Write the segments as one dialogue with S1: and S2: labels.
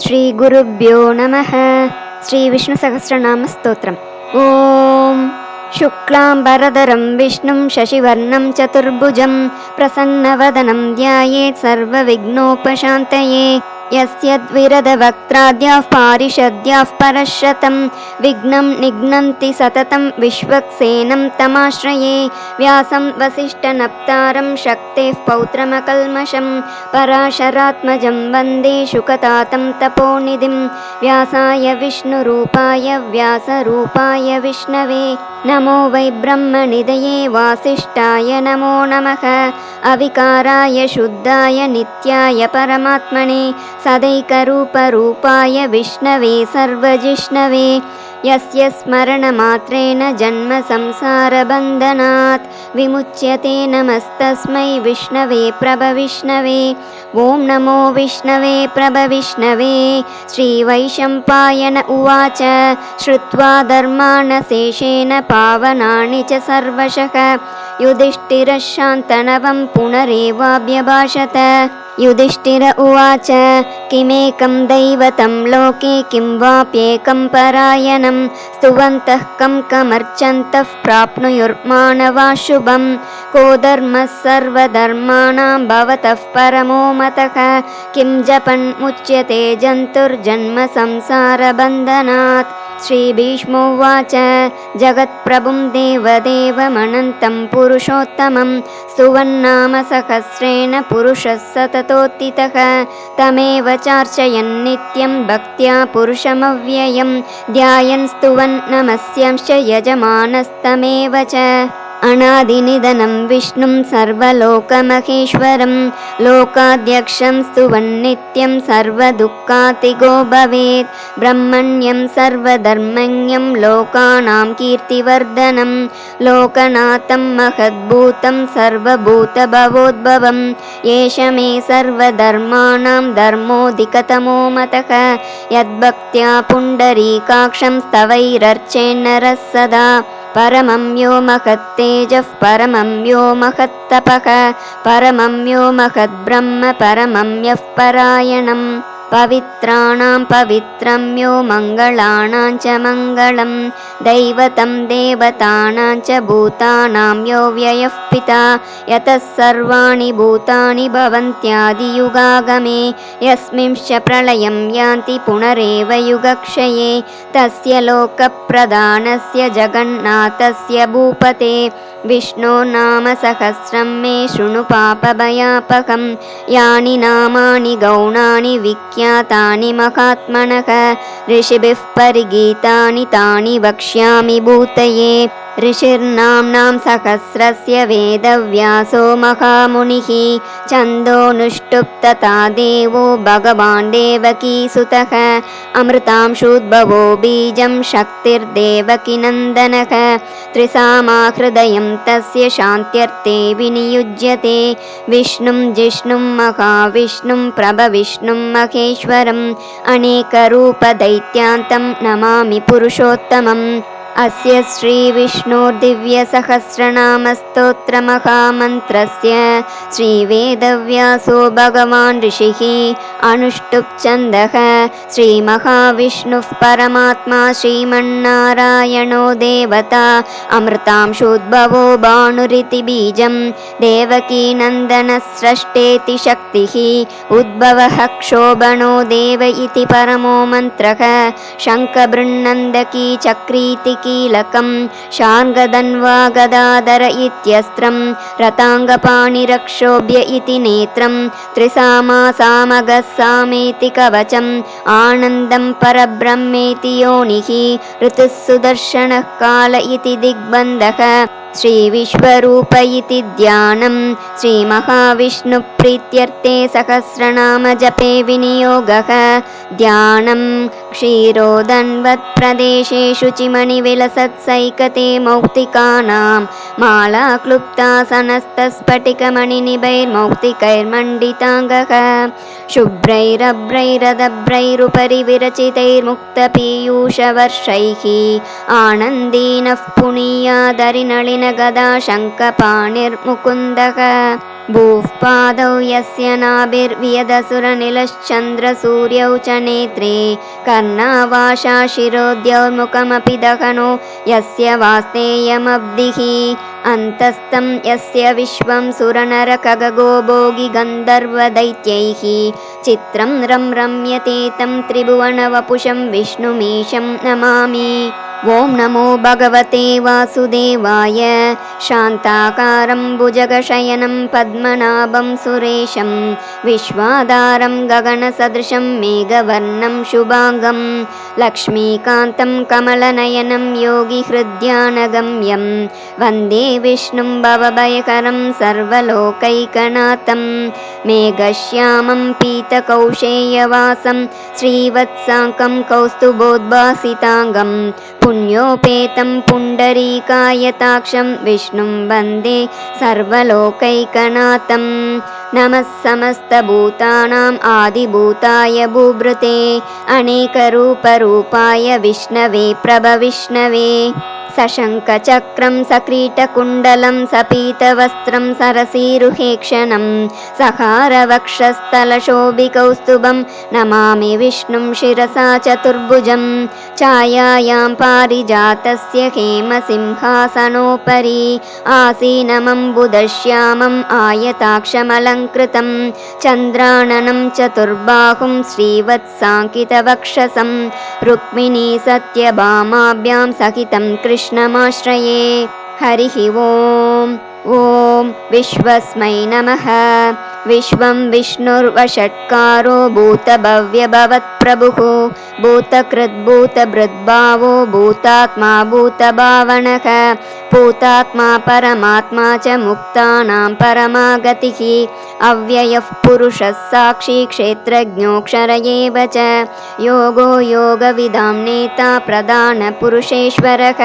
S1: श्रीगुरुभ्यो नमः। श्रीविष्णुसहस्रनामस्तोत्रम्। ॐ शुक्लाम्बरधरं विष्णुं शशिवर्णं चतुर्भुजं प्रसन्नवदनं ध्यायेत् सर्वविघ्नोपशान्तये। यस्य द्विरदवक्त्राद्याः पारिषद्याः परश्शतं विघ्नं निघ्नन्ति सततं विश्वक्सेनं तमाश्रये। व्यासं वसिष्ठनप्तारं शक्तेः पौत्रमकल्मषं पराशरात्मजं वन्दे शुकतातं तपोनिधिं। व्यासाय विष्णुरूपाय व्यासरूपाय विष्णवे नमो वै ब्रह्मनिधये वासिष्ठाय नमो नमः। अविकाराय शुद्धाय नित्याय परमात्मने सदैकरूपरूपाय विष्णवे सर्वजिष्णवे। यस्य स्मरणमात्रेण जन्म संसारबन्धनात् विमुच्यते नमस्तस्मै विष्णवे प्रभविष्णवे। ॐ नमो विष्णवे प्रभविष्णवे। श्रीवैशम्पायन उवाच श्रुत्वा धर्मान् शेषेण पावनानि च सर्वशः युधिष्ठिरः शान्तनवं पुनरेवाभ्यभाषत। युधिष्ठिर उवाच किमेकं दैवतं लोके किं वाप्येकं परायणं स्तुवन्तः कमर्चन्तः प्राप्नुयुर्मानवाः शुभं। को धर्मः सर्वधर्माणां भवतः परमो मतः किं जपन् मुच्यते जन्तुर्जन्म संसारबन्धनात्। श्रीभीष्मोवाच जगत्प्रभुं देवदेवमनन्तं पुरुषोत्तमं स्तुवन्नाम सहस्रेण पुरुषः सततोत्थितः तमेव चार्चयन् नित्यं भक्त्या पुरुषमव्ययं ध्यायन् स्तुवन् नमस्यांश्च यजमानस्तमेव च। अनादिनिधनं विष्णुं सर्वलोकमहेश्वरं लोकाध्यक्षं स्तुवन्नित्यं सर्वदुःखातिगो भवेत्। ब्रह्मण्यं सर्वधर्मज्ञं लोकानां कीर्तिवर्धनं लोकनाथं महद्भूतं सर्वभूतभवोद्भवम्। एष मे सर्वधर्माणां धर्मोऽधिकतमो मतः यद्भक्त्या पुण्डरीकाक्षं स्तवैरर्चेन्नरः सदा। परमं यो महत्तेजः परमं यो महत्तपः परमं यो महद्ब्रह्म परमं यः परायणम्। पवित्राणां पवित्रं यो मङ्गलानां च मङ्गलं दैवतं देवतानां च भूतानां यो व्ययः पिता। यतः सर्वाणि भूतानि भवन्त्यादियुगागमे यस्मिंश्च प्रलयं यान्ति पुनरेव युगक्षये। तस्य लोकप्रधानस्य जगन्नाथस्य भूपते विष्णो नाम सहस्रं मे शृणु पापभयापहं। यानि नामानि गौणानि विख्यातानि महात्मनः ऋषिभिः परिगीतानि तानि वक्ष्यामि भूतये। ऋषिर्नाम्नां सहस्रस्य वेदव्यासो महामुनिः छन्दोनुष्टुप् तथा देवो भगवान् देवकीसुतः। अमृतांशूद्भवो बीजं शक्तिर्देवकीनन्दनः त्रिसामा हृदयं तस्य शान्त्यर्थे विनियुज्यते। विष्णुं जिष्णुं महाविष्णुं प्रभविष्णुं महेश्वरम् अनेकरूपदैत्यान्तं नमामि पुरुषोत्तमम्। अस्य श्रीविष्णोर्दिव्यसहस्रनामस्तोत्रमहामन्त्रस्य श्रीवेदव्यासो भगवान् ऋषिः अनुष्टुप् छन्दः। श्रीमहाविष्णुः परमात्मा श्रीमन्नारायणो देवता अमृतांशोद्भवो भानुरिति बीजं देवकीनन्दनः स्रष्टेति शक्तिः उद्भवः क्षोभणो देव इति परमो मन्त्रः। शङ्खबृन्नन्दकी चक्रीति कीलकं शार्ङ्गधन्वा गदाधर इत्यस्त्रं रताङ्गपाणिरक्षोभ्य इति नेत्रं त्रिसामा सामगः सामेति कवचम् आनन्दं परब्रह्मेति योनिः ऋतुः सुदर्शनः काल इति दिग्बन्धः। श्रीविश्वरूप इति ध्यानं श्रीमहाविष्णुप्रीत्यर्थे सहस्रनाम जपे विनियोगः। ध्यानं क्षीरोदन्वत्प्रदेशे शुचिमणिविलसत्सैकते मौक्तिकानां माला क्लुप्तासनस्तस्फटिकमणिनिभैर्मौक्तिकैर्मण्डिताङ्गः। शुभ्रैरभ्रैरदभ्रैरुपरि विरचितैर्मुक्तपीयूषवर्षैः आनन्दीनः पुनीयादरिनलिन गदा शङ्खपाणिर्मुकुन्दः भूः पादौ यस्य नाभिर्वियदसुरनिलश्चन्द्रसूर्यौ च नेत्रे कर्णावाशा शिरोद्यौर्मुखमपि दहनो यस्य वास्तेयमब्धिः अन्तस्थं यस्य विश्वं सुरनरखगो भोगि गन्धर्वदैत्यैः चित्रं रम्यते तं त्रिभुवनवपुषं विष्णुमीशं नमामि। ॐ नमो भगवते वासुदेवाय। शान्ताकारं भुजगशयनं पद्मनाभं सुरेशं विश्वाधारं गगनसदृशं मेघवर्णं शुभाङ्गं लक्ष्मीकान्तं कमलनयनं योगिहृद्यानगम्यं वन्दे विष्णुं भवभयकरं सर्वलोकैकनाथं मेघश्यामं पीतकौशेयवासं श्रीवत्साङ्कं कौस्तुभोद्भासिताङ्गं पुण्योपेतं पुण्डरीकायताक्षं विष्णुं वन्दे सर्वलोकैकनाथं। नमः समस्तभूतानाम् आदिभूताय भूभृते अनेकरूपरूपाय विष्णवे प्रभविष्णवे सशङ्खचक्रं सकीटकुण्डलं सपीतवस्त्रं सरसीरुहेक्षणं सहारवक्षस्थलशोभिकौस्तुभं नमामि विष्णुं शिरसा चतुर्भुजं छायायां पारिजातस्य हेमसिंहासनोपरि आसीनमम्बुदश्यामम् आयताक्षमलङ्कृतं चन्द्राननं चतुर्बाहुं श्रीवत्साङ्कितवक्षसं रुक्मिणी सत्यभामाभ्यां सहितं कृष्णमाश्रये। हरिः ॐ। ॐ विश्वस्मै नमः। विश्वं विष्णुर्वषट्कारो भूतभव्यभवत्प्रभुः भूतकृद्भूतभृद्भावो भूतात्मा भूतभावनः भूतात्मा परमात्मा च मुक्तानां परमागतिः अव्ययः पुरुषः साक्षी क्षेत्रज्ञोऽक्षर एव च योगो योगविदां नेता प्रधानपुरुषेश्वरः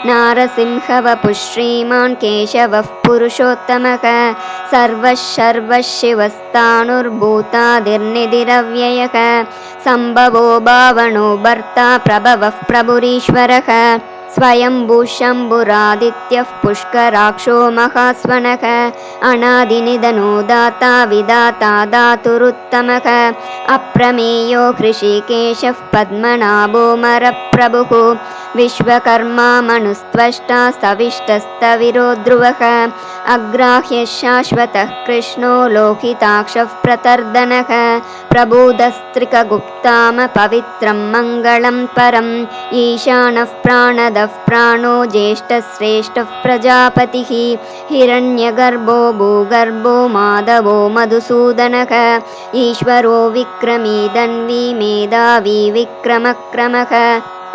S1: नारसिंहवपुः श्रीमान् केशवः पुरुषोत्तमः सर्वशिवस्तानुर्भूतादिर्निधिरव्ययः सम्भवो भावनो भर्ता प्रभवः प्रभुरीश्वरः स्वयंभू शम्भुरादित्यः पुष्कराक्षो महास्वनः अनादिनिधनो दाता विदाता धातुरुत्तमः अप्रमेयो हृषिकेशः पद्मनाभो मरप्रभुः विश्वकर्मा मनुस्त्वष्टा स्तविष्टस्तविरो ध्रुवः अग्राह्यः शाश्वतः कृष्णो लोहिताक्षः प्रतर्दनः प्रबोधस्त्रिकगुप्ताम पवित्रं मङ्गलं परम् ईशानः प्राणदः प्राणो ज्येष्ठश्रेष्ठः प्रजापतिः हिरण्यगर्भो भूगर्भो माधवो मधुसूदनः ईश्वरो विक्रमी धन्वी मेधावी विक्रमक्रमः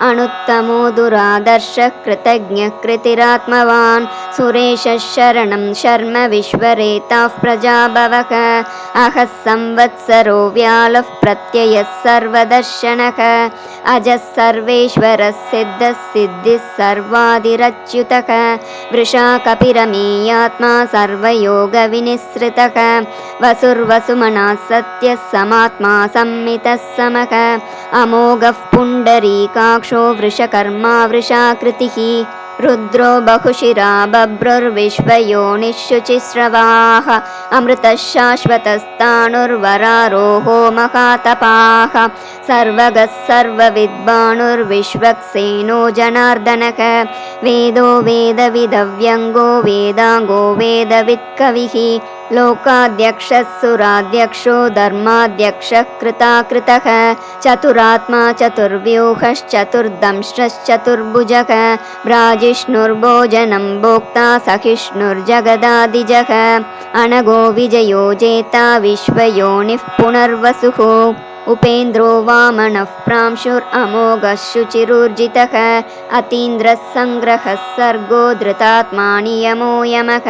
S1: अनुत्तमो दुरादर्शः कृतज्ञः कृतिरात्मवान् सुरेशः शरणं शर्म विश्वरेताः प्रजाभवः अहः संवत्सरो व्यालः प्रत्ययः सर्वदर्शनः अजः सर्वेश्वरः सिद्धः सिद्धिः सर्वादिरच्युतः वृषा कपिरमेयात्मा सर्वयोगविनिसृतः वसुर्वसुमनः सत्यः समात्मा संमितः समः अमोघः पुण्डरीकाक्षो वृषकर्मा वृषाकृतिः रुद्रो बहुशिरा बभ्रुर्विश्वयोनिः शुचिस्रवाः अमृतः शाश्वतस्ताणुर्वरारोहो महातपाः सर्वगः सर्वविद्वानुर्विश्वक्सेनो जनार्दनः वेदो वेदविदव्यङ्गो वेदाङ्गो वेदवित्कविः लोकाध्यक्षः सुराध्यक्षो धर्माध्यक्षः कृताकृतः चतुरात्मा चतुर्व्यूहश्चतुर्दंष्ट्रश्चतुर्भुजः भ्राजिष्णुर्भोजनं भोक्ता सहिष्णुर्जगदादिजः अनघो विजयो जेता विश्वयोनिः पुनर्वसुः उपेन्द्रो वामनः प्रांशुरमोघः शुचिरूर्जितः अतीन्द्रः सङ्ग्रहः सर्गो धृतात्मा नियमो यमः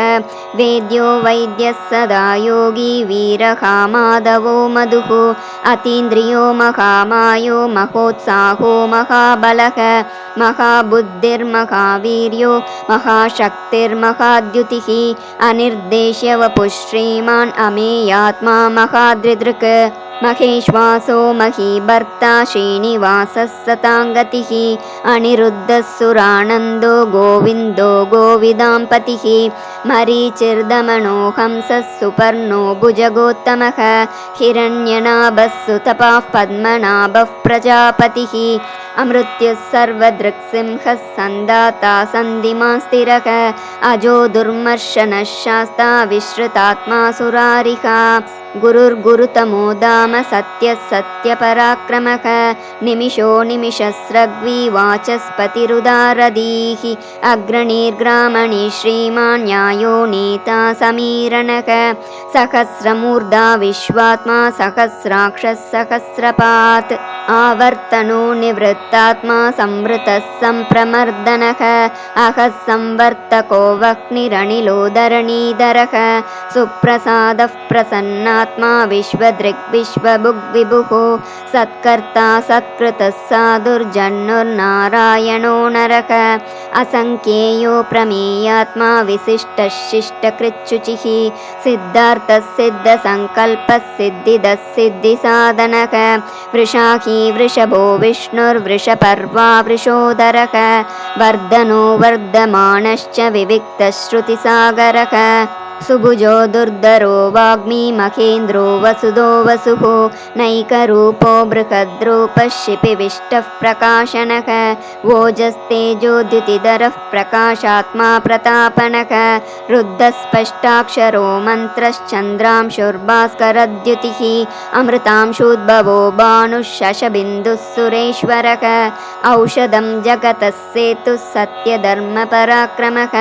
S1: वेद्यो वैद्यः सदा योगी वीरः माधवो मधुः अतीन्द्रियो महामायो महोत्साहो महाबलः महाबुद्धिर्महावीर्यो महाशक्तिर्महाद्युतिः अनिर्देश्य वपुः श्रीमान् अमेयात्मा महादृदृक् महेश्वासो महीभर्ता श्रीनिवासः सताङ्गतिः अनिरुद्ध गोदस्सुरानन्दो गोविन्दो गोविदाम्पतिः मरीचिर्दमनो हंसः सुपर्णो भुजगोत्तमः हिरण्यनाभः सुतपाः पद्मनाभः प्रजापतिः अमृत्युः सर्वदृक्सिंहः सन्दाता सन्धिमान् स्थिरः अजो दुर्मर्शनः शास्ता विश्रुतात्मा सुरारिहा गुरुर्गुरुतमो धाम सत्यः सत्यपराक्रमः निमिषो निमिषस्रग्वी वाचस्पतिरुदारधीः अग्रणीर्ग्रामणि श्रीमान् न्यायो नेता समीरणः सहस्रमूर्धा विश्वात्मा सहस्राक्षः सहस्रपात् आवर्तनो निवृत्तात्मा संवृतः सम्प्रमर्दनः अहः संवर्तको वह्निरनिलो धरणीधरः सुप्रसादः प्रसन्नात्मा विश्वदृग्विश्वभुग्विभुः सत्कर्ता सत्कृतः साधुर्जन्नुर्नारायणो नरः असङ्ख्येयो प्रमेयात्मा विशिष्टः शिष्टकृच्छुचिः सिद्धार्थः सिद्धसङ्कल्पः सिद्धिदः सिद्धिसाधनः वृषाही वृषभो विष्णुर्वृषपर्वा वृषोदरः वर्धनो वर्धमानश्च विविक्तश्रुतिसागरः सुभुजो दुर्धरो वाग्मी महेन्द्रो वसुदो वसुः नैकरूपो बृहद्रूपः शिपिविष्टः प्रकाशनः ओजस्तेजोद्युतिधरः प्रकाशात्मा प्रतापनः रुद्धस्पष्टाक्षरो मन्त्रश्चन्द्रांशुर्भास्करद्युतिः अमृतांशुद्भवो भानुः शशबिन्दुः सुरेश्वरः औषधं जगतः सेतुः सत्यधर्मपराक्रमः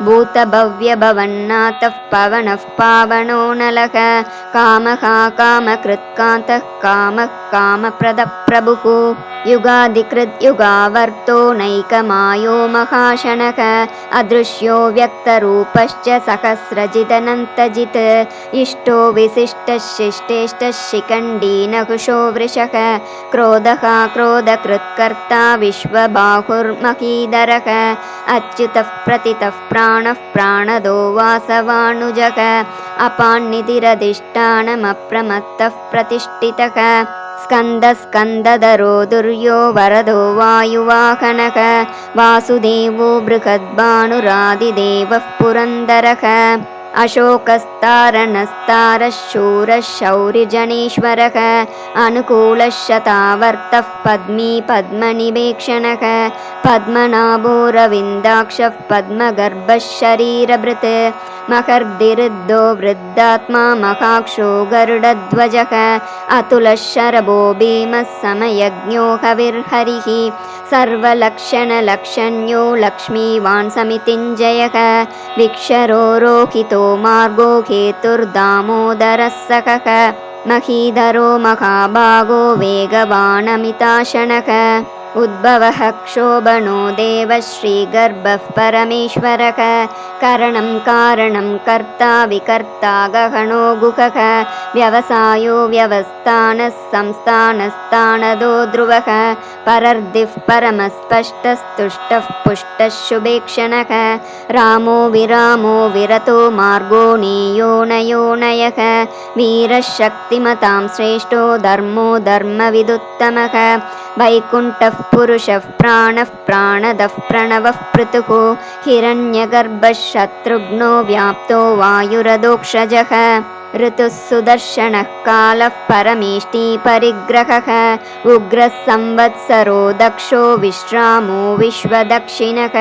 S1: भूतभव्यभवन्नाथः पवनः पावनो नलः कामः कामकृत्कान्तः कामः कामप्रदः प्रभुः युगादिकृत् युगावर्तो नैकमायो महाशनः अदृश्यो व्यक्तरूपश्च सहस्रजिदनन्तजित् इष्टो विशिष्टः शिष्टेष्टः शिखण्डी नहुषो वृषः क्रोधः क्रोधकृत्कर्ता विश्वबाहुर्महीधरः अच्युतः प्रतितः प्राणः प्राणदो वासवानुजः अपान्निधिरधिष्ठानमप्रमत्तः प्रतिष्ठितः स्कन्दस्कन्दधरो दुर्यो वरदो वायुवाहनः वासुदेवो बृहद्भानुरादिदेवः पुरन्दरः अशोकस्तारणस्तारः शूरः शौर्यजनेश्वरः अनुकूलः शतावर्तः पद्मी पद्मनिवेक्षणः पद्मनाभो रविन्दाक्षः पद्मगर्भः शरीरभृत् महर्दिरुद्धो वृद्धात्मा महाक्षो गरुडध्वजः अतुलः शरभो भीमः समयज्ञो हविर्हरिः सर्वलक्षणलक्षण्यो लक्ष्मीवान् समितिञ्जयः विक्षरो रोहितो मार्गो हेतुर्दामोदरः सकः महीधरो महाभागो वेगवानमिताशनः उद्भवः क्षोभनो देवः श्रीगर्भः परमेश्वरः करणं कारणं कर्ता विकर्ता गहनो गुहः व्यवसायो व्यवस्थानः संस्थानस्थानदो ध्रुवः परर्दिः परमस्पष्टस्तुष्टः पुष्टः शुभेक्षणः रामो विरामो विरतो मार्गो नेयो नयो नयः वीरः शक्तिमतां श्रेष्ठो धर्मो धर्मविदुत्तमः वैकुण्ठः पुरुषः प्राणः प्राणदः प्रणवः पृथुः हिरण्यगर्भः शत्रुघ्नो व्याप्तो वायुरधोक्षजः ऋतुः सुदर्शनः कालः परमेष्टि परिग्रहः उग्रः संवत्सरो दक्षो विश्रामो विश्वदक्षिणः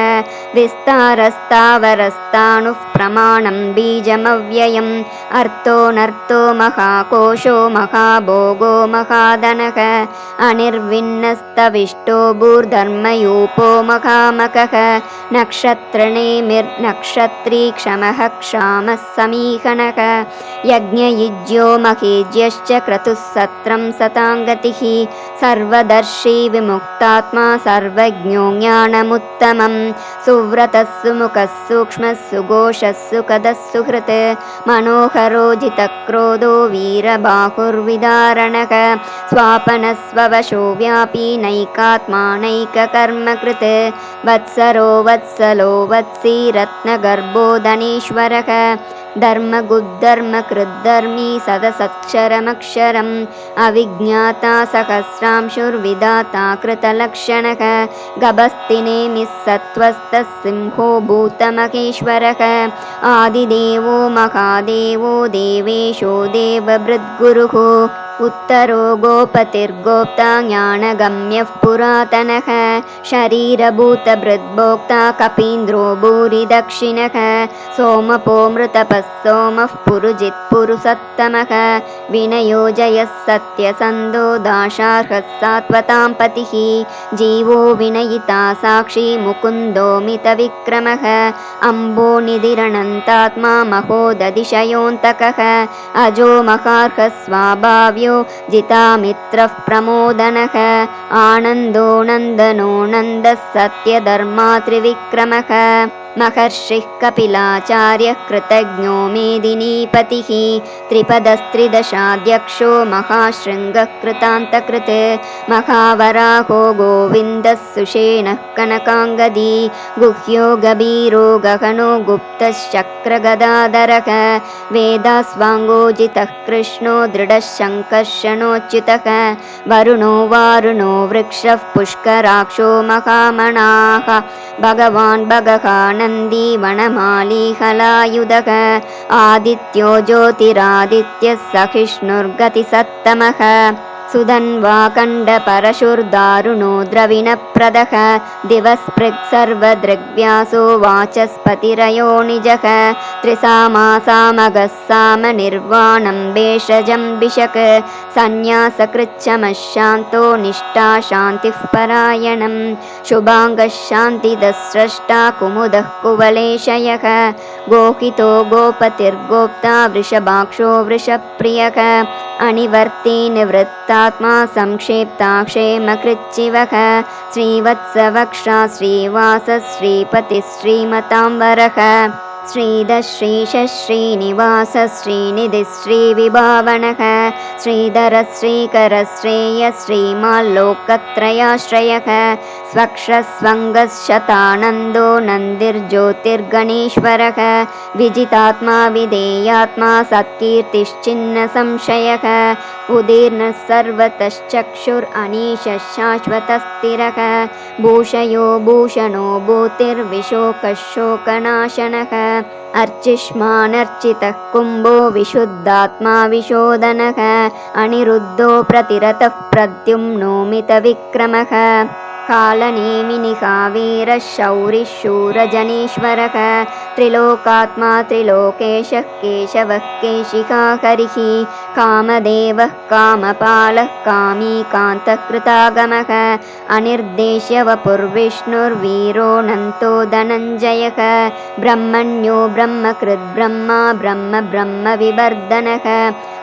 S1: विस्तारस्तावरस्ताणुः प्रमाणं बीजमव्ययम् अर्थोऽनर्थो महाकोशो महाभोगो महाधनः अनिर्विण्णस्तविष्टो भूर्धर्मयूपो महामकः नक्षत्रनेमिर्नक्षत्री क्षमः क्षामः समीहनः यज्ञयुज्यो महेज्यश्च क्रतुः सत्रं सताङ्गतिः सर्वदर्शी विमुक्तात्मा सर्वज्ञो ज्ञानमुत्तमं सुव्रतः सुमुखः सूक्ष्मः सुघोषः सुखदः सुहृत् मनोहरो जितक्रोधो वीरबाहुर्विदारणः स्वापनस्ववशो व्यापी नैकात्मा नैककर्मकृत् वत्सरो वत्सलो वत्सी रत्नगर्भो धनेश्वरः धर्मगुद्धर्मकृद्धर्मी सदसक्षरमक्षरम् अविज्ञाता सहस्रांशुर्विधाता कृतलक्षणः गभस्तिनेमिः सत्त्वस्तः सिंहो भूतमहेश्वरः आदिदेवो महादेवो देवेशो देवभृद्गुरुः उत्तरो गोपतिर्गोप्ता ज्ञानगम्यः पुरातनः शरीरभूतभृद्भोक्ता कपीन्द्रो भूरिदक्षिणः सोमपो मृतपः सोमः पुरुजित्पुरुषोत्तमः विनयो जयः सत्यसन्धो दाशार्हः सात्वतां पतिः जीवो विनयिता साक्षी मुकुन्दो मितविक्रमः अम्बो निधिरनन्तात्मा महोदधिशयोऽन्तकः अजो महार्हः स्वाभाव्यो जितामित्रः प्रमोदनः आनन्दो नन्दनो नन्दः सत्यधर्मा त्रिविक्रमः महर्षिः कपिलाचार्यः कृतज्ञो मेदिनीपतिः त्रिपदस्त्रिदशाध्यक्षो महाशृङ्गः कृतान्तकृत् महावराहो गोविन्दः सुषेणः कनकाङ्गदी गुह्यो गभीरो गहनो गुप्तश्चक्रगदाधरः वेदास्वाङ्गोजितः कृष्णो दृढः शङ्कर्षणोच्युतः वरुणो वारुणो वृक्षः पुष्कराक्षो महामणाः भगवान् भगवानन्दी वनमाली हलायुधः आदित्यो ज्योतिरादित्यः सहिष्णुर्गतिसत्तमः सुधन्वाकण्डपरशुर्दारुणो द्रविणप्रदः दिवस्पृक् सर्वदृग्व्यासो वाचस्पतिरयो निजः त्रिसामासामगः सामनिर्वाणं भेषजं भिषक् सन्न्यासकृच्छमः शान्तो निष्ठा शान्तिः परायणं शुभाङ्गः शान्तिदः स्रष्टा कुमुदः कुवलेशयः गोहितो गोपतिर्गोप्ता वृषभाक्षो वृषप्रियः अनिवर्ती निवृत्तात्मा संक्षेप्ता क्षेमकृच्चिवः श्रीवत्सवक्षा श्रीवासः श्रीपतिः श्रीमताम्बरः श्रीधः श्रीशः श्रीनिवासः श्रीनिधिः श्रीविभावनः श्रीधरः श्रीकरः श्रेयः श्रीमाल्लोकत्रयाश्रयः स्वक्षस्वङ्गः शतानन्दो नन्दिर्ज्योतिर्गणेश्वरः विजितात्मा विधेयात्मा सत्कीर्तिश्चिन्न संशयः उदीर्णः सर्वतश्चक्षुरनीशः शाश्वतस्थिरः भूषयो भूषणो भूतिर्विशोकः शोकनाशनः अर्चिष्मानर्चितः कुम्भो विशुद्धात्मा विशोदनः अनिरुद्धो प्रतिरतः प्रद्युम्नो मितविक्रमः कालनेमिनिहावीरः शौरिः शूरजनेश्वरः त्रिलोकात्मा त्रिलोकेशः केशवः केशिका हरिः कामदेवः कामपालः कामीकान्तः कृतागमः अनिर्देश्य वपुर्विष्णुर्वीरोऽनन्तो धनञ्जयः ब्रह्मण्यो ब्रह्मकृद्ब्रह्मा ब्रह्मविवर्धनः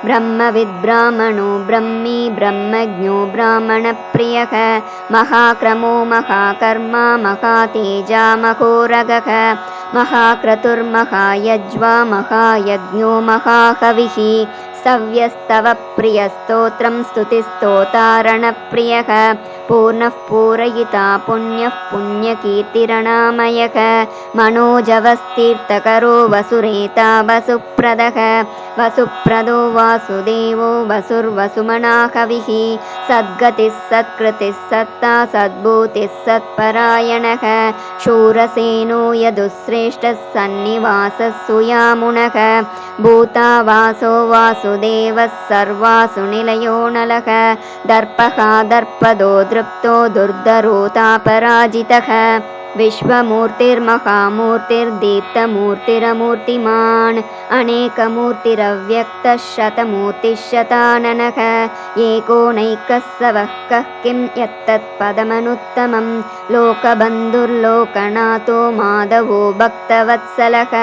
S1: ब्रह्मविद्ब्राह्मणो ब्रह्मी ब्रह्मज्ञो ब्राह्मणप्रियः महाक्रमो महाकर्मा महातेजा महोरगः महाक्रतुर्महायज्वा महायज्ञो महाकविः स्तव्यस्तव प्रियस्तोत्रं स्तुतिस्तोतारणप्रियः पूर्णः पूरयिता पुण्यः पुण्यकीर्तिरणामयः मनोजवस्तीर्थकरो वसुरेता वसुप्रदः वसुप्रदो वासुदेवो वसुर्वसुमना कविः सद्गतिः सत्कृतिः सत्ता सद्भूतिः सत्परायणः शूरसेनो यदुश्रेष्ठः सन्निवासः सुयामुनः भूतावासो वासुदेवः सर्वासु निलयो नलः दर्पः दर्पदो दृप्तो दुर्धरोतापराजितः विश्वमूर्तिर्महामूर्तिर्दीप्तमूर्तिरमूर्तिमान् अनेकमूर्तिरव्यक्तः शतमूर्तिः शताननः एकोनैकः सवः कः किं यत्तत्पदमनुत्तमं लोकबन्धुर्लोकनाथो माधवो भक्तवत्सलः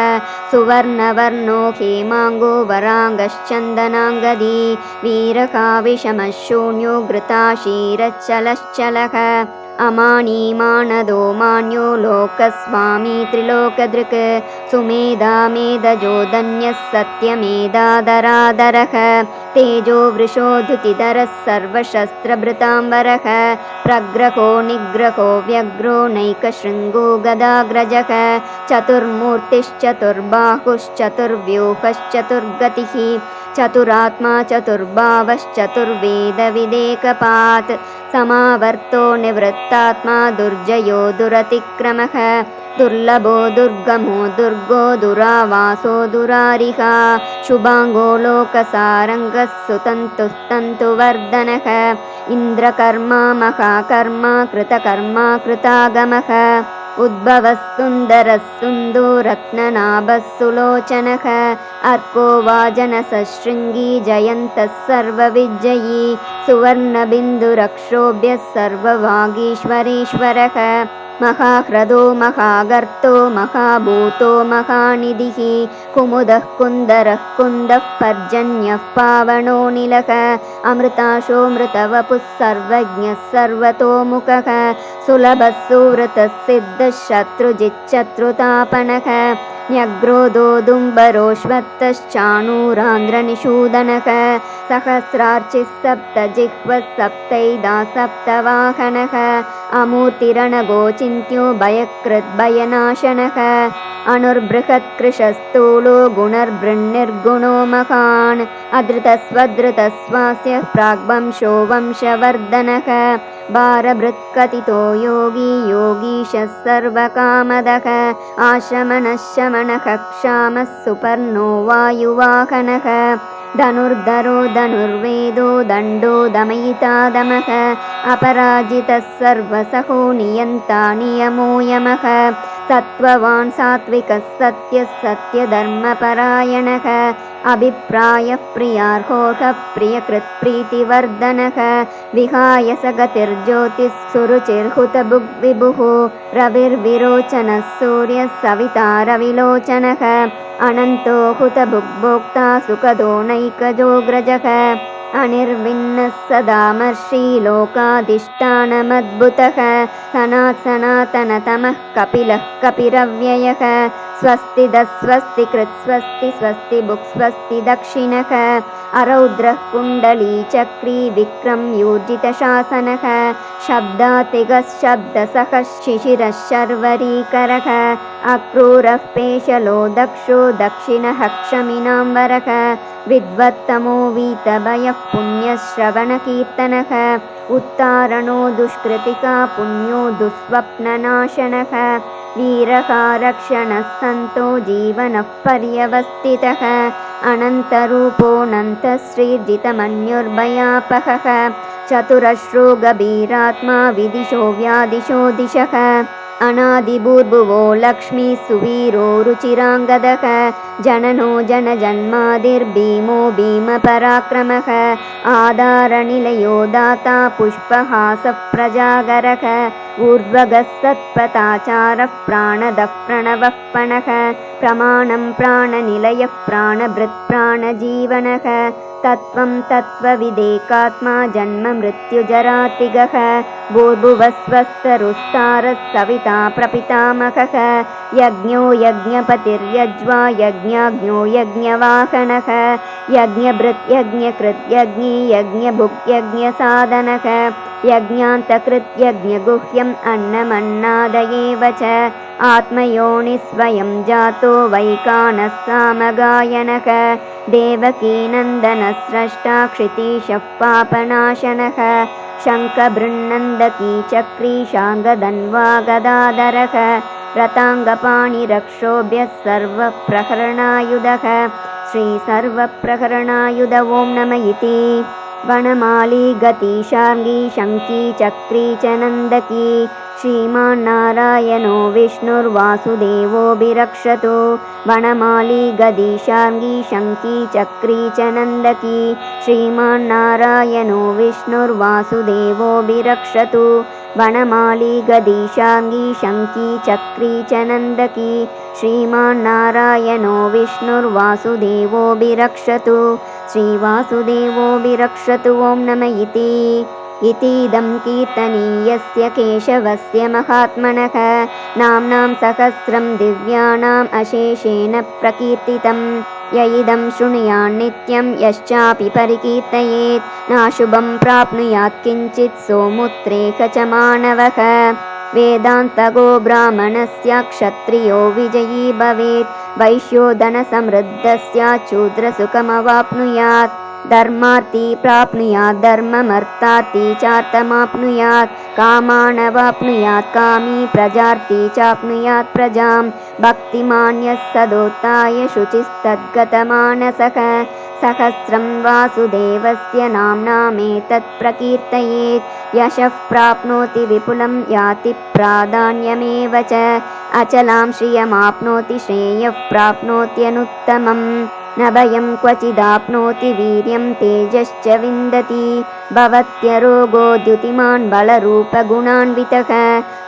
S1: सुवर्णवर्णो हेमाङ्गो वराङ्गश्चन्दनाङ्गदी वीरकाविषमः शून्यो घृताशीरश्चलश्चलः अमानीमानदो मान्यो लोकस्वामी त्रिलोकदृक् सुमेधा मेधजो धन्यः सत्यमेधादरादरः तेजो वृषो धृतिधरः सर्वशस्त्रभृताम्बरः प्रग्रहो निग्रहो व्यग्रो नैकशृङ्गो गदाग्रजः चतुर्मूर्तिश्चतुर्बाहुश्चतुर्व्यूहश्चतुर्गतिः चतुरात्मा चतुर्भावश्चतुर्वेदविदेकपात् समावर्तो निवृत्तात्मा दुर्जयो दुरतिक्रमः दुर्लभो दुर्गमो दुर्गो दुरावासो दुरारिहा शुभाङ्गो लोकसारङ्गः सुतन्तुस्तन्तुवर्धनः इन्द्रकर्मा महाकर्मा कृतकर्मा कृतागमः उद्भवः सुन्दरः सुन्दो रत्ननाभः सुलोचनः अर्को वाजनसशृङ्गी जयन्तः सर्वविजयी सुवर्णबिन्दुरक्षोभ्यः सर्ववागीश्वरेश्वरः महाह्रदो महागर्तो महाभूतो महानिधिः कुमुदः कुन्दरः कुन्दः पर्जन्यः पावनो निलः अमृताशो मृतवपुः सर्वज्ञः सर्वतोमुखः सुलभः सुवृतः सिद्धः शत्रुजिच्चत्रुतापनः न्यग्रोदोदुम्बरोऽश्वत्थश्चाणूरान्ध्रनिषूदनः सहस्रार्चिः सप्तजिह्वः सप्तैदा सप्तवाहनः अमूर्तिरणगोचिन्त्यो भयकृद्भयनाशनः अणुर्बृहत्कृशस्थूलो गुणर्बृन्निर्गुणो महान् अधृतस्वधृतस्वास्य प्राग्वंशो वंशवर्धनः भारभृत्कथितो योगी योगीशः सर्वकामदः आशमनः शमनः क्षामः सुपर्णो वायुवाहनः धनुर्धरो धनुर्वेदो दण्डो दमयिता दमः अपराजितः सर्वसहो नियन्ता नियमो यमः सत्त्ववान् सात्विकः सत्यः सत्यधर्मपरायणः अभिप्रायः प्रियार्होः प्रियकृत्प्रीतिवर्धनः विहाय स गतिर्ज्योतिः सुरुचिर्हुतभुग्विभुः रविर्विरोचनः सूर्यः सविता रविलोचनः अनन्तो हुतभुग्भोक्ता सुखदो नैकजोऽग्रजः अनिर्विन्नः सदामर्षि लोकाधिष्ठानमद्भुतः सनातनतमः कपिलः कपिरव्ययः स्वस्तिदः स्वस्तिकृत् स्वस्ति स्वस्तिभुक् स्वस्ति दक्षिणः अरौद्रः कुण्डली चक्री विक्रम्यूर्जितशासनः शब्दातिगः शब्दसखः शिशिरः शर्वरीकरः अक्रूरः पेशलो दक्षो दक्षिणः क्षमिनाम्बरः विद्वत्तमो वीतभयः पुण्यश्रवणकीर्तनः उत्तारणो दुष्कृतिका पुण्यो दुःस्वप्ननाशनः वीरः रक्षणः सन्तो जीवनः पर्यवस्थितः अनन्तरूपोऽनन्तश्रीर्जितमन्युर्भयापहः चतुरश्रो गभीरात्मा विदिशो व्यादिशो दिशः अनादिभूर्भुवो लक्ष्मी सुवीरो रुचिराङ्गदः जननो जनजन्मादिर्भीमो भीमपराक्रमः आधारनिलयो दाता पुष्पहासः प्रजागरः ऊर्ध्वगः सत्पथाचारः प्राणदः प्रणवः पणः प्रमाणं प्राणनिलयः प्राणभृत् प्राणजीवनः तत्त्वं तत्त्वविदेकात्मा जन्म मृत्युजरातिगः भूर्भुवस्वस्तरुस्तारः सविता प्रपितामहः यज्ञो यज्ञपतिर्यज्वा यज्ञाज्ञो यज्ञवाहनः यज्ञभृत् यज्ञकृत् यज्ञे यज्ञभुक् यज्ञसाधनः यज्ञान्तकृत् यज्ञगुह्यम् अन्नमन्नादयेव च आत्मयोनिस्वयं जातो वैकानः सामगायनः देवकीनन्दनः स्रष्टा क्षितीशः पापनाशनः शङ्खबृन्नन्दकी चक्री शाङ्गधन्वा गदाधरः रताङ्गपाणिरक्षोभ्यः सर्वप्रहरणायुधः श्रीसर्वप्रहरणायुध ॐ नमः इति वनमाली गती शार्ङ्गी शङ्की चक्री च नन्दकी श्रीमान्नारायणो विष्णुर्वासुदेवोऽभिरक्षतु वनमाली गदी शार्ङ्गी शङ्की चक्री च नन्दकी श्रीमान्नारायणो विष्णुर्वासुदेवोऽभिरक्षतु वनमाली गदी शार्ङ्गी शङ्की चक्री च नन्दकी श्रीमान्नारायणो विष्णुर्वासुदेवोऽभिरक्षतु श्रीवासुदेवोऽभिरक्षतु ॐ नमः इति इतीदं कीर्तनीयस्य केशवस्य महात्मनः नाम्नां सहस्रं दिव्यानाम् अशेषेण प्रकीर्तितं य इदं शृणुयान्नित्यं यश्चापि परिकीर्तयेत् नाशुभं प्राप्नुयात् किञ्चित् सोमुत्रेक च मानवः वेदान्तगो ब्राह्मणस्य क्षत्रियो विजयी भवेत् वैश्यो धनसमृद्धस्य शूद्रसुखमवाप्नुयात् धर्मार्थी प्राप्नुयात् धर्ममर्थार्थी चार्थमाप्नुयात् कामानवाप्नुयात् कामी प्रजार्थी चाप्नुयात् प्रजां भक्तिमान्यः सदोत्थाय शुचिस्तद्गतमानसः सहस्रं वासुदेवस्य नाम्नामेतत् प्रकीर्तयेत् यशः प्राप्नोति विपुलं याति प्राधान्यमेव च अचलां श्रियमाप्नोति श्रेयः प्राप्नोत्यनुत्तमम् न भयं क्वचिदाप्नोति वीर्यं तेजश्च विन्दति भवत्यरोगो द्युतिमान् बलरूपगुणान्वितः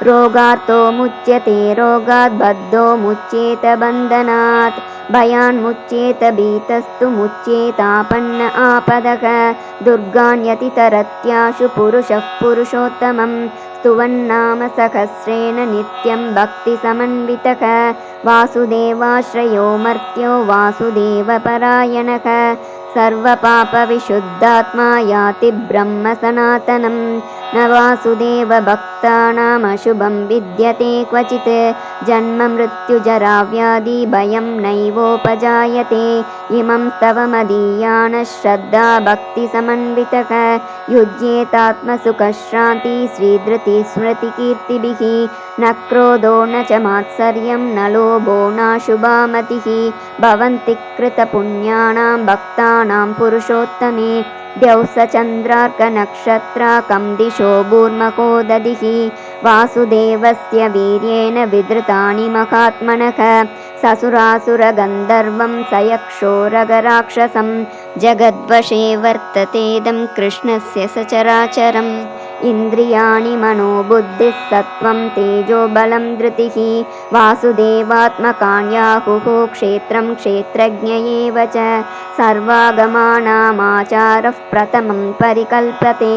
S1: रोगार्तो मुच्यते रोगात् बद्धो मुच्येत बन्धनात् भयान्मुच्येत भीतस्तु मुच्येतापन्न आपदः दुर्गान्यतितरत्याशु पुरुषः पुरुषोत्तमं स्तुवन्नाम सहस्रेण नित्यं भक्तिसमन्वितः वासुदेवाश्रयो मर्त्यो वासुदेवपरायणः सर्वपापविशुद्धात्मा याति ब्रह्म सनातनं न वासुदेवभक्तानामशुभं विद्यते क्वचित् जन्म मृत्युजराव्याधि भयं नैवोपजायते इमं स्तवमदीयानः श्रद्धा भक्तिसमन्वितः युज्येतात्मसुखश्रान्ति श्रीधृति स्मृतिकीर्तिभिः न क्रोधो न च मात्सर्यं न लोभो नाशुभा मतिः भवन्ति कृतपुण्यानां भक्तानां पुरुषोत्तमे द्यौसचन्द्रार्कनक्षत्राकं दिशो भूर्मको दधिः वासुदेवस्य वीर्येण विधृतानि महात्मनः ससुरासुरगन्धर्वं सयक्षोरगराक्षसं जगद्वशे वर्ततेदं कृष्णस्य सचराचरम् इन्द्रियाणि मनोबुद्धिः सत्त्वं तेजो बलं धृतिः वासुदेवात्मकान्याहुः क्षेत्रं क्षेत्रज्ञ एव च सर्वागमानामाचारः प्रथमं परिकल्पते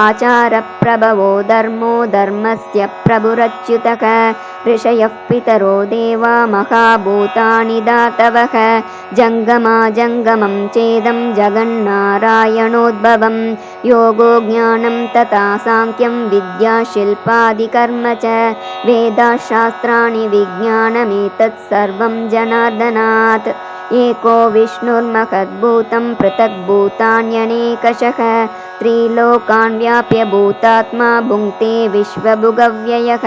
S1: आचारप्रभवो धर्मो धर्मस्य प्रभुरच्युतः ऋषयः पितरो देवा महाभूतानि दातवः जङ्गमाजङ्गमं चेदं जगन्नारायणोद्भवं योगो ज्ञानं तथा सांख्यं विद्या शिल्पादिकर्म च वेदाशास्त्राणि विज्ञानमेतत् सर्वं जनार्दनात् एको विष्णुर्महद्भूतं पृथग्भूतान्यनेकशः त्रिलोकान् व्याप्य भूतात्मा भुङ्क्ते विश्वभुगव्ययः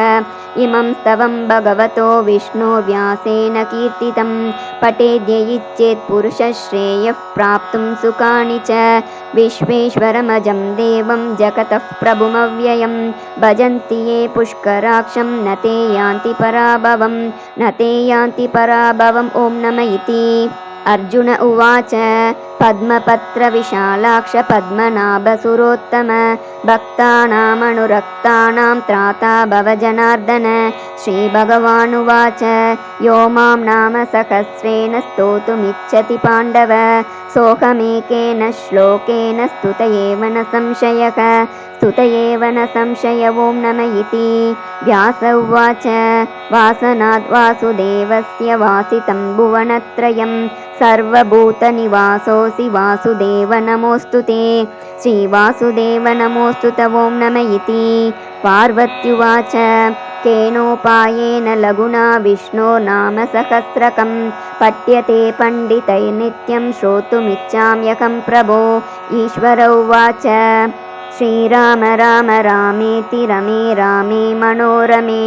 S1: इमं स्तवं भगवतो विष्णुर्व्यासेन कीर्तितं पठेद्य इच्छेत् पुरुषः श्रेयः प्राप्तुं सुखानि च विश्वेश्वरमजं देवं जगतः प्रभुमव्ययं भजन्ति ये पुष्कराक्षं न ते यान्ति पराभवं न ते यान्ति पराभवम् ॐ नम इति अर्जुन उवाच पद्मपत्रविशालाक्ष पद्मनाभसुरोत्तम भक्तानामनुरक्तानां त्राता भव जनार्दन श्रीभगवानुवाच यो मां नाम सहस्रेण स्तोतुमिच्छति पाण्डव सोऽहमेकेन श्लोकेन स्तुत एव न संशयः स्तुत एव न संशय ॐ नम इति व्यास उवाच वासनाद् वासुदेवस्य वासितं भुवनत्रयं सर्वभूतनिवासोऽसि वासुदेव नमोऽस्तु ते श्रीवासुदेव नमोऽस्तु ते ॐ नम इति पार्वत्युवाच केनोपायेन लघुना विष्णो नाम सहस्रकं पठ्यते पण्डितैर्नित्यं श्रोतुमिच्छाम्यहं प्रभो ईश्वर उवाच श्रीराम राम रामेति रमे रामे मनोरमे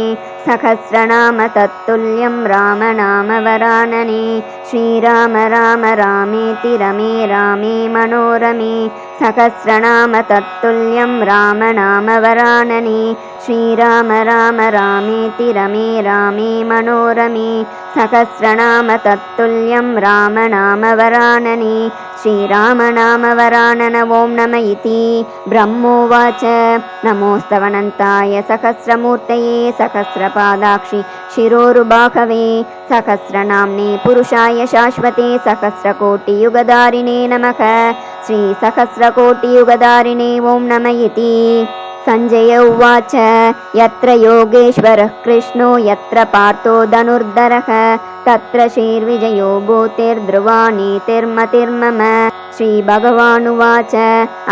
S1: सहस्रनाम तत्तुल्यं रामनामवरानने श्रीराम राम रामेति रमे रामे मनोरमे सहस्रनाम तत्तुल्यं रामनामवरानने श्रीराम राम रामेति रमे रामे मनोरमे सहस्रनाम तत्तुल्यं रामनामवरानने श्रीरामनामवरानन ॐ नम इति ब्रह्मोवाच नमोस्तवनन्ताय सहस्रमूर्तये सहस्रपादाक्षि शिरोरुबाहवे सहस्रनाम्ने पुरुषाय शाश्वते सहस्रकोटियुगधारिणे नमः श्रीसहस्रकोटियुगधारिणे ॐ नम इति। सञ्जय उवाच यत्र योगेश्वरः कृष्णो यत्र पार्थो धनुर्धरः तत्र श्रीर्विजयो भूतिर्ध्रुवा नीतिर्मतिर्मम। श्रीभगवानुवाच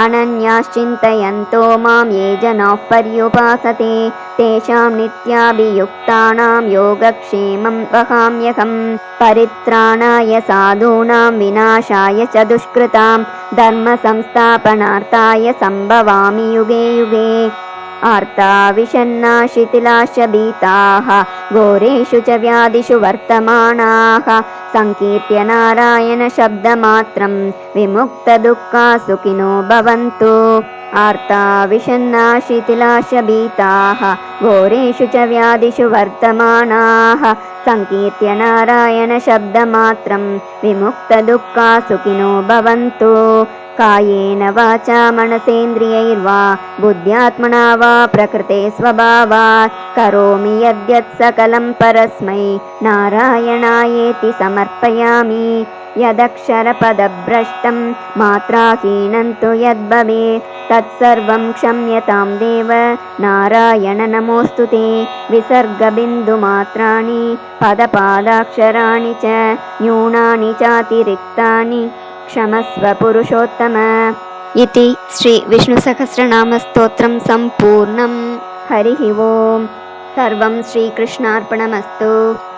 S1: अनन्याश्चिन्तयन्तो मां ये जनाः पर्युपासते तेषां नित्याभियुक्तानां योगक्षेमं वहाम्यहम्। परित्राणाय साधूनां विनाशाय च दुष्कृतां धर्मसंस्थापनार्थाय सम्भवामि युगे युगे। आर्ता विषण्णा शिथिलाश्च भीताः घोरेषु च व्याधिषु वर्तमानाः संकीर्त्य नारायण शब्दमात्रं विमुक्तदुःखा सुखिनो भवन्तु। आर्ता विषण्णा शिथिलाश्च भीताः घोरेषु च व्याधिषु वर्तमानाः संकीर्त्य नारायण शब्दमात्रं विमुक्तदुःखा सुखिनो भवन्तु। कायेन वाचा मनसेन्द्रियैर्वा बुद्ध्यात्मना वा प्रकृते स्वभावात् करोमि यद्यत् सकलं परस्मै नारायणायेति समर्पयामि। यदक्षरपदभ्रष्टं मात्राहीनं तु यद्भवेत् तत्सर्वं क्षम्यतां देव नारायण नमोऽस्तु ते। विसर्गबिन्दुमात्राणि पदपादाक्षराणि च न्यूनानि चातिरिक्तानि क्षमस्व पुरुषोत्तम। इति श्री विष्णुसहस्रनामस्तोत्रं सम्पूर्णम्। हरिः ओम्। सर्वं श्रीकृष्णार्पणमस्तु।